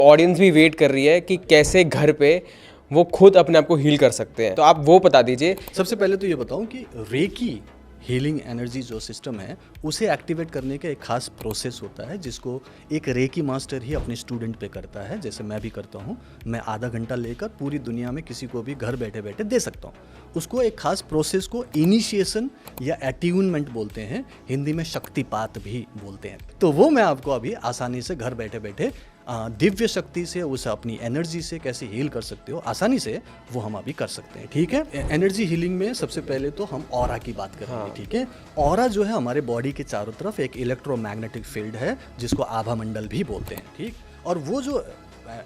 Audience भी wait कर रही है कि कैसे घर पे वो खुद अपने आप को हील कर सकते हैं, तो आप वो बता दीजिए। सबसे पहले तो ये बताऊं कि रेकी हीलिंग एनर्जी जो सिस्टम है उसे एक्टिवेट करने का एक खास प्रोसेस होता है जिसको एक रेकी मास्टर ही अपने स्टूडेंट पे करता है। जैसे मैं भी करता हूँ, मैं आधा घंटा लेकर पूरी दुनिया में किसी को भी घर बैठे बैठे दे सकता हूँ। उसको एक खास प्रोसेस को इनिशिएशन या अट्यूनमेंट बोलते हैं, हिंदी में शक्तिपात भी बोलते हैं। तो वो मैं आपको अभी आसानी से घर बैठे बैठे दिव्य शक्ति से, उस अपनी एनर्जी से कैसे हील कर सकते हो आसानी से, वो हम अभी कर सकते हैं। ठीक है, एनर्जी हीलिंग में सबसे पहले तो हम ऑरा की बात करेंगे। ठीक है, ऑरा जो है हमारे बॉडी के चारों तरफ एक इलेक्ट्रोमैग्नेटिक फील्ड है जिसको आभा मंडल भी बोलते हैं। ठीक, और वो जो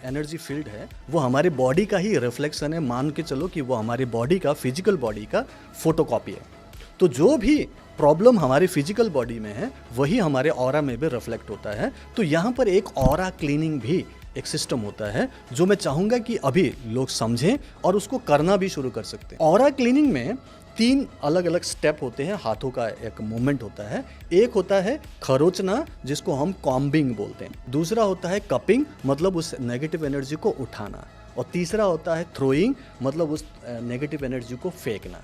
एनर्जी फील्ड है वो हमारे बॉडी का ही रिफ्लेक्शन है। मान के चलो कि वो हमारे बॉडी का, फिजिकल बॉडी का फोटोकॉपी है। तो जो भी प्रॉब्लम हमारे फिजिकल बॉडी में है वही हमारे ऑरा में भी रिफ्लेक्ट होता है। तो यहाँ पर एक ऑरा क्लीनिंग भी एक सिस्टम होता है जो मैं चाहूँगा कि अभी लोग समझें और उसको करना भी शुरू कर सकते हैं। ऑरा क्लीनिंग में 3 अलग अलग स्टेप होते हैं, हाथों का एक मूवमेंट होता है। एक होता है खरोचना जिसको हम कॉम्बिंग बोलते हैं, दूसरा होता है कपिंग मतलब उस नेगेटिव एनर्जी को उठाना, और तीसरा होता है थ्रोइंग मतलब उस नेगेटिव एनर्जी को फेंकना।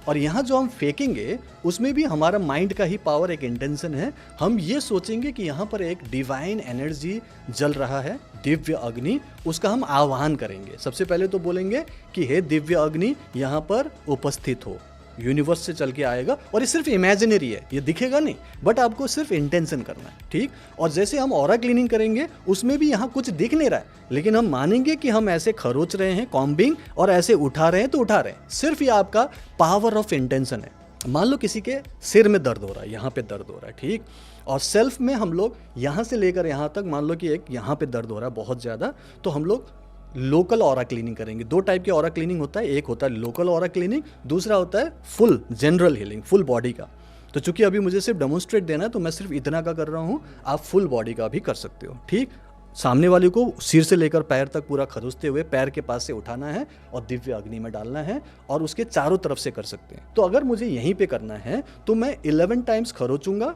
और यहाँ जो हम फेंकेंगे उसमें भी हमारा माइंड का ही पावर, एक इंटेंशन है। हम ये सोचेंगे कि यहाँ पर एक डिवाइन एनर्जी जल रहा है, दिव्य अग्नि, उसका हम आह्वान करेंगे। सबसे पहले तो बोलेंगे कि हे दिव्य अग्नि यहाँ पर उपस्थित हो, यूनिवर्स से चल के आएगा। और ये सिर्फ इमेजिनरी है, ये दिखेगा नहीं, बट आपको सिर्फ इंटेंशन करना है। ठीक, और जैसे हम ऑरा क्लीनिंग करेंगे उसमें भी यहाँ कुछ दिख नहीं रहा है, लेकिन हम मानेंगे कि हम ऐसे खरोच रहे हैं कॉम्बिंग, और ऐसे उठा रहे हैं तो उठा रहे हैं। सिर्फ ये आपका पावर ऑफ इंटेंशन है। मान लो किसी के सिर में दर्द हो रहा है, यहाँ पे दर्द हो रहा है, ठीक, और सेल्फ में हम लोग यहाँ से लेकर यहाँ तक, मान लो कि एक यहाँ पे दर्द हो रहा है बहुत ज़्यादा, तो हम लोग लोकल ऑरा क्लीनिंग करेंगे। 2 टाइप के ऑरा क्लीनिंग होता है, एक होता है लोकल ऑरा क्लीनिंग, दूसरा होता है full general healing, full body का। तो चूंकि अभी मुझे सिर्फ डेमोन्स्ट्रेट देना है तो मैं सिर्फ इतना का कर रहा हूँ, आप फुल बॉडी का भी कर सकते हो। ठीक, सामने वाले को सिर से लेकर पैर तक पूरा खरोचते हुए पैर के पास से उठाना है और दिव्य अग्नि में डालना है, और उसके चारों तरफ से कर सकते हैं। तो अगर मुझे यहीं पे करना है तो मैं 11 टाइम्स खरोचूंगा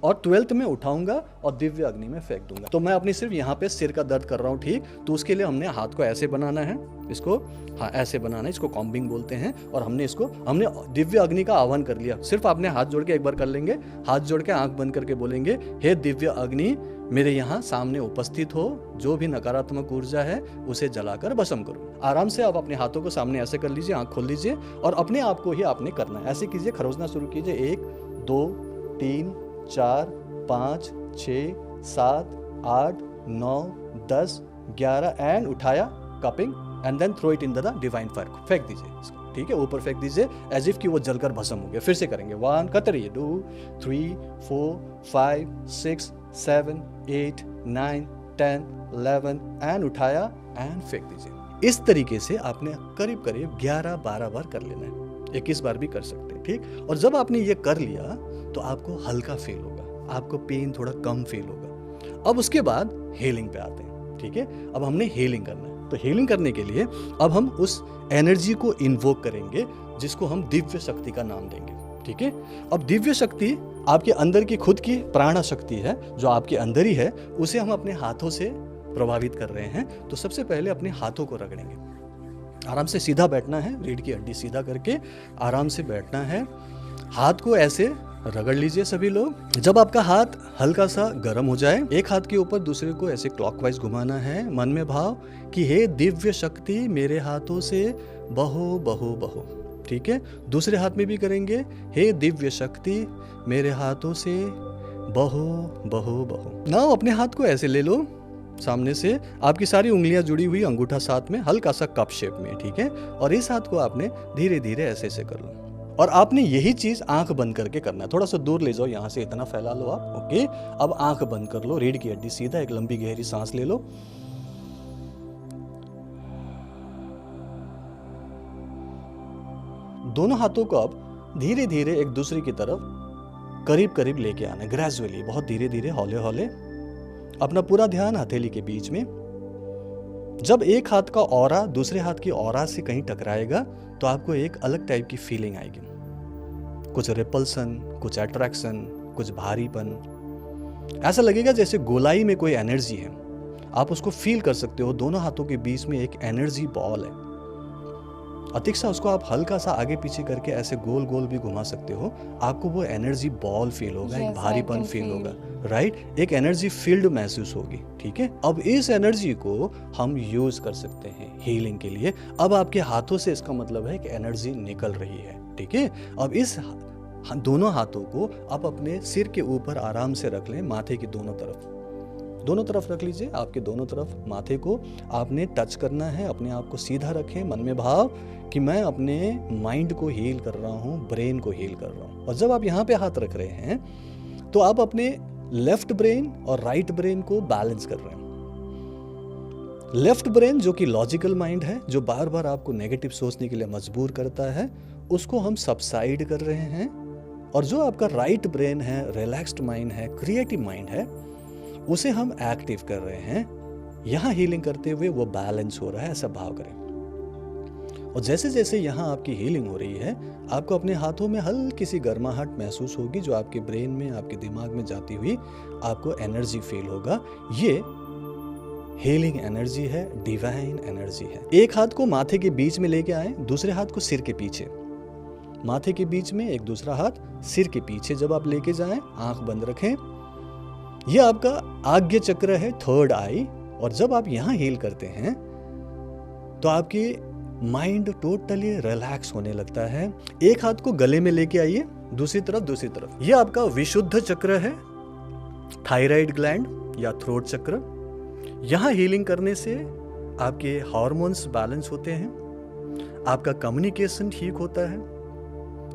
और 12th में उठाऊंगा और दिव्य अग्नि में फेंक दूंगा। तो मैं अपनी सिर्फ यहाँ पे सिर का दर्द कर रहा हूँ। ठीक, तो उसके लिए हमने हाथ को ऐसे बनाना है, इसको हाँ ऐसे बनाना है, इसको कॉम्बिंग बोलते हैं। और हमने दिव्य अग्नि का आह्वान कर लिया। सिर्फ आपने हाथ जोड़ के एक बार कर लेंगे, हाथ जोड़ के आंख बंद करके बोलेंगे, हे दिव्य अग्नि मेरे यहाँ सामने उपस्थित हो, जो भी नकारात्मक ऊर्जा है उसे जलाकर भस्म करो। आराम से आप अपने हाथों को सामने ऐसे कर लीजिए, आंख खोल लीजिए, और अपने आप को ही आपने करना है। ऐसे कीजिए, खरोचना शुरू कीजिए। 1 2 3 4 5 6 7 8 9 10 11 एंड उठाया, cupping, and then throw it in the divine fire, फेंक दीजिए इसको। ठीक है, ऊपर फेंक दीजिए एज इफ कि वो जलकर भस्म हो गया। फिर से करेंगे, 1 कतरिए 2 3 4 5 6 7 8 9 10 11 एंड उठाया एंड फेंक दीजिए। इस तरीके से आपने करीब करीब 11-12 बार कर लेना है, 21 बार भी कर सकते हैं। ठीक, और जब आपने ये कर लिया तो आपको हल्का फील होगा, आपको पेन थोड़ा कम फील होगा। अब उसके बाद हीलिंग पे आते हैं। ठीक है, अब हमने हीलिंग करना है, तो हीलिंग करने के लिए अब हम उस एनर्जी को इन्वोक करेंगे जिसको हम दिव्य शक्ति का नाम देंगे। ठीक है, अब दिव्य शक्ति आपके अंदर की खुद की प्राण शक्ति है जो आपके अंदर ही है, उसे हम अपने हाथों से प्रभावित कर रहे हैं। तो सबसे पहले अपने हाथों को रगड़ेंगे, आराम से सीधा बैठना है, रीढ़ की हड्डी सीधा करके आराम से बैठना है। हाथ को ऐसे रगड़ लीजिए सभी लोग। जब आपका हाथ हल्का सा गर्म हो जाए, एक हाथ के ऊपर दूसरे को ऐसे क्लॉकवाइज घुमाना है, मन में भाव कि हे दिव्य शक्ति मेरे हाथों से बहो बहो बहो। ठीक है, दूसरे हाथ में भी करेंगे, हे दिव्य शक्ति मेरे हाथों से बहो बहो बहो। नाउ अपने हाथ को ऐसे ले लो, सामने से आपकी सारी उंगलियां जुड़ी हुई, अंगूठा साथ में, हल्का सा कप शेप में। ठीक है, और इस हाथ को आपने धीरे धीरे ऐसे ऐसे कर लो, और आपने यही चीज आंख बंद करके करना है। थोड़ा सा दूर ले जाओ, यहाँ से इतना फैला लो आप। ओके, अब आंख बंद कर लो, रीढ़ की हड्डी सीधा, एक लंबी गहरी सांस ले लो। दोनों हाथों को अब धीरे धीरे एक दूसरे की तरफ करीब करीब लेके आना है, ग्रेजुअली, बहुत धीरे धीरे, हौले हौले। अपना पूरा ध्यान हथेली के बीच में। जब एक हाथ का ऑरा दूसरे हाथ की ऑरा से कहीं टकराएगा तो आपको एक अलग टाइप की फीलिंग आएगी, कुछ रिपल्सन, कुछ अट्रैक्शन, कुछ भारीपन। ऐसा लगेगा जैसे गोलाई में कोई एनर्जी है। आप उसको फील कर सकते हो। दोनों हाथों के बीच में एक एनर्जी बॉल है। अतिक्षा उसको आप हल्का सा आगे पीछे करके ऐसे गोल गोल भी घुमा सकते हो, आपको वो एनर्जी बॉल फील होगा, एक Yes, I भारीपन can फील feel. होगा, राइट, एक एनर्जी फील्ड महसूस होगी। ठीक है, अब इस एनर्जी को हम यूज कर सकते हैं हीलिंग के लिए। अब आपके हाथों से इसका मतलब है कि एनर्जी निकल रही है। ठीक है, अब इस दोनों हाथों को आप अपने सिर के ऊपर आराम से रख लें, माथे की दोनों तरफ रख लीजिए। आपके दोनों तरफ माथे को आपने टच करना है, अपने आप को सीधा रखें, मन में भाव कि मैं अपने माइंड को हील कर रहा हूँ, ब्रेन को हील कर रहा हूँ। और जब आप यहाँ पे हाथ रख रहे हैं तो आप अपने लेफ्ट ब्रेन और राइट ब्रेन को बैलेंस कर रहे हैं। लेफ्ट ब्रेन जो कि लॉजिकल माइंड है, जो बार बार आपको नेगेटिव सोचने के लिए मजबूर करता है, उसको हम सबसाइड कर रहे हैं। और जो आपका राइट ब्रेन है, रिलैक्स्ड माइंड है, क्रिएटिव माइंड है, उसे हम एक्टिव कर रहे हैं। यहाँ हीलिंग करते हुए वो बैलेंस हो रहा है, ऐसा भाव करें। और जैसे जैसे यहाँ आपकी हीलिंग हो रही है, आपको अपने हाथों में हल्की सी गर्माहट महसूस होगी, जो आपके ब्रेन में, आपके दिमाग में जाती हुई आपको एनर्जी फील होगा। ये हीलिंग एनर्जी है, डिवाइन एनर्जी है। एक हाथ को माथे के बीच में लेके आए, दूसरे हाथ को सिर के पीछे, माथे के बीच में एक दूसरा हाथ सिर के पीछे जब आप लेके जाएं, आंख बंद रखें। यह आपका आज्ञा चक्र है, थर्ड आई। और जब आप यहां हील करते हैं तो आपकी माइंड टोटली रिलैक्स होने लगता है। एक हाथ को गले में लेके आइए, दूसरी तरफ। यह आपका विशुद्ध चक्र है, थायराइड ग्लैंड या थ्रोट चक्र। यहां हीलिंग करने से आपके हार्मोन्स बैलेंस होते हैं, आपका कम्युनिकेशन ठीक होता है,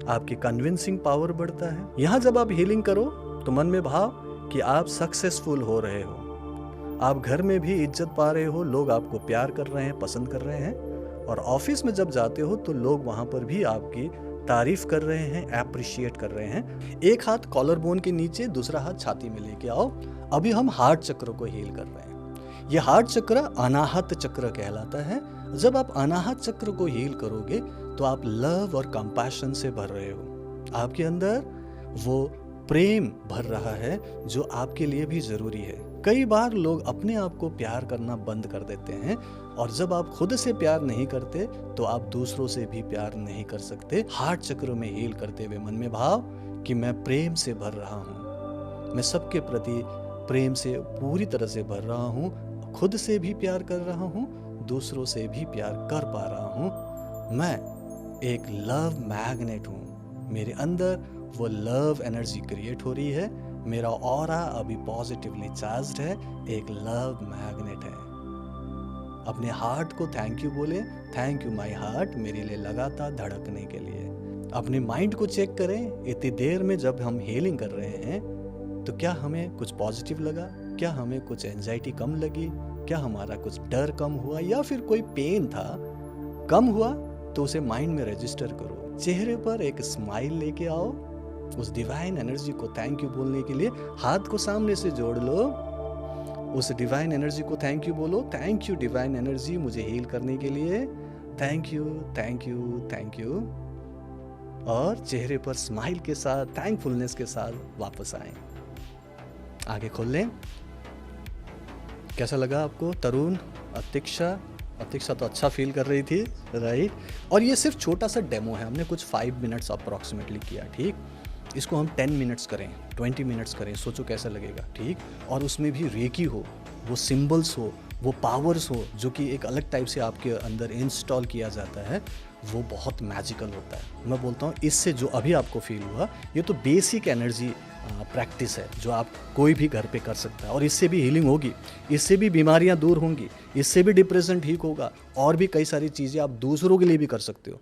आपकी कन्विंसिंग पावर बढ़ता है। यहां जब आप हीलिंग करो तो मन में भाव कि आप सक्सेसफुल हो रहे हो, आप घर में भी इज्जत पा रहे हो, लोग आपको प्यार कर रहे हैं, पसंद कर रहे हैं। और ऑफिस में जब जाते हो तो लोग वहां पर भी आपकी तारीफ कर रहे हैं, एप्रिशिएट कर रहे हैं। एक हाथ कॉलर बोन के नीचे, दूसरा हाथ छाती में लेके आओ। अभी हम हार्ट चक्र को हील कर रहे हैं। यह हार्ट चक्र अनाहत चक्र कहलाता है। जब आप अनाहत चक्र को हील करोगे तो आप लव और कंपैशन से भर रहे हो, आपके अंदर वो प्रेम भर रहा है जो आपके लिए भी जरूरी है। कई बार लोग अपने आप को प्यार करना बंद कर देते हैं, और जब आप खुद से प्यार नहीं करते तो आप दूसरों से भी प्यार नहीं कर सकते। हार्ट चक्र में हील करते हुए मन में भाव कि मैं प्रेम से भर रहा हूँ, मैं सबके प्रति प्रेम से पूरी तरह से भर रहा हूँ, खुद से भी प्यार कर रहा हूँ, दूसरों से भी प्यार कर पा रहा हूँ। मैं एक लव मैग्नेट हूँ, मेरे अंदर वो लव एनर्जी क्रिएट हो रही है, मेरा ऑरा अभी पॉजिटिवली चार्ज्ड है, एक लव मैग्नेट है। अपने हार्ट को थैंक यू बोले, थैंक यू माय हार्ट, मेरे लिए लगातार धड़कने के लिए। अपने माइंड को चेक करें, इतनी देर में जब हम हीलिंग कर रहे हैं तो क्या हमें कुछ पॉजिटिव लगा, क्या हमें कुछ एंजाइटी कम लगी, क्या हमारा कुछ डर कम हुआ, या फिर कोई पेन था कम हुआ, तो उसे माइंड में रजिस्टर करो। चेहरे पर एक स्माइल लेके आओ, उस डिवाइन एनर्जी को थैंक यू बोलने के लिए हाथ को सामने से जोड़ लो, उस डिवाइन एनर्जी को थैंक यू बोलो। थैंक यू डिवाइन एनर्जी, मुझे हील करने के लिए, thank you thank you thank you. और चेहरे पर स्माइल के साथ, थैंकफुलनेस के साथ वापस आएं। आगे खोल लें। कैसा लगा आपको तरुण? अतिक्षा तो अच्छा फील कर रही थी, राइट। और ये सिर्फ छोटा सा डेमो है, हमने कुछ 5 मिनट्स अप्रॉक्सीमेटली किया, ठीक। इसको हम 10 मिनट्स करें, 20 मिनट्स करें, सोचो कैसा लगेगा, ठीक। और उसमें भी रेकी हो, वो सिंबल्स हो, वो पावर्स हो, जो कि एक अलग टाइप से आपके अंदर इंस्टॉल किया जाता है, वो बहुत मैजिकल होता है। मैं बोलता हूँ इससे जो अभी आपको फील हुआ, ये तो बेसिक एनर्जी प्रैक्टिस है जो आप कोई भी घर पे कर सकता है। और इससे भी हीलिंग होगी, इससे भी बीमारियां दूर होंगी, इससे भी डिप्रेशन ठीक होगा, और भी कई सारी चीज़ें आप दूसरों के लिए भी कर सकते हो।